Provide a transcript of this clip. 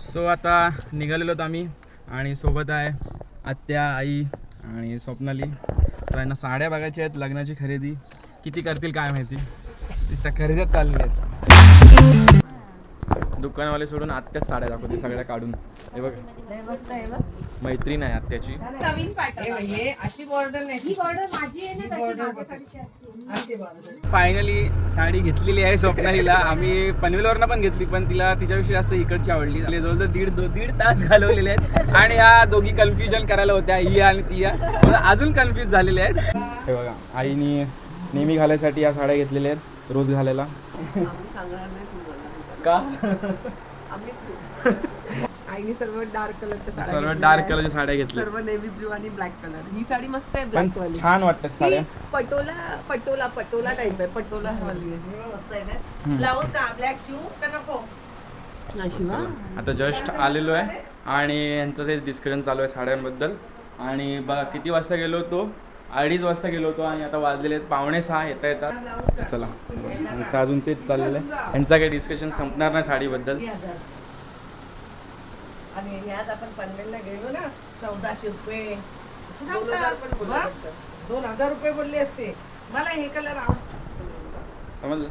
So आता निघालेलो आहोत आम्ही आणि सोबत आहे आत्या, आई आणि स्वप्नाली. सो यांना साड्या बघायच्या आहेत, लग्नाची खरेदी किती करतील काय माहिती. त्या खरेदीत चालले आहेत. दुकानवाले सोडून आत्याच साड्या दाखवते सगळ्या काढून. हे बघ मस्त आहे बघ. मैत्रीण आहे आत्याची. नवीन पॅटर्न अशी बॉर्डर नाही, ही बॉर्डर माझी आहे ना, तशी बॉर्डर. फायनली साडी घेतलेली आहे स्वप्नालीला. आम्ही पनवेलवरनं पण घेतली, पण तिला तिच्यापेक्षा जास्त इकडची आवडली. जवळजवळ दीड तास घालवलेले आहेत आणि ह्या दोघी कन्फ्युजन करायला होत्या, ही आणि ती अजून कन्फ्युज झालेले आहेत. हे बघा आईनी नेहमी घालायसाठी या साड्या घेतलेल्या आहेत, रोज घालायला. का? आईने सर्व डार्क कलरच्या साड्या सर्व घेतलेल्या डार्क आहेत. कलरच्या साड्या घेतल्या, सर्व नेव्ही ब्लू आणि ब्लॅक कलर. ही साडी मस्त आहे, पण ब्लॅक वाली. छान वाटतात साड्या. पटोला टाइप आहे, पटोला वाली आहे. मस्त आहे ना. ब्लाऊज का ब्लॅक शिव का नको? शिवा आता जस्ट आलेलो आहे आणि यांचं ते डिस्कशन चालू आहे साड्यांबद्दल. आणि बघा किती वाजता गेलो होतो, 2:30 वाजता गेलो होतो आणि आता वाजलेले आहेत 5:45 येतात. चला यांचं अजून तेच चाललेलं आहे. यांचा काही डिस्कशन संपणार नाही साडीबद्दल. आणि यात आपण पनवेलला गेलो ना, 1400 रुपये 2000 पण बोलले. 2000 रुपये बोलले असते. मला हे कलर आवडतो. समजलं.